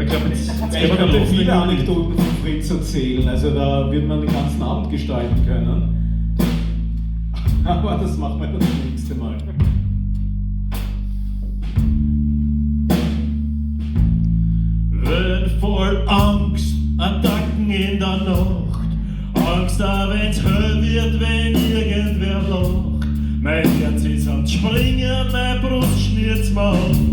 glaube, jetzt Ich könnte viele Anekdoten von Fritz erzählen, also da wird man den ganzen Abend gestalten können. Aber das machen wir dann das nächste Mal. Wenn voll Angst, Attacken in der Nacht, Angst auch wenn's hell wird, wenn irgendwer lacht. Mein Herz ist am Springen, mein Brust schnürt's mir an.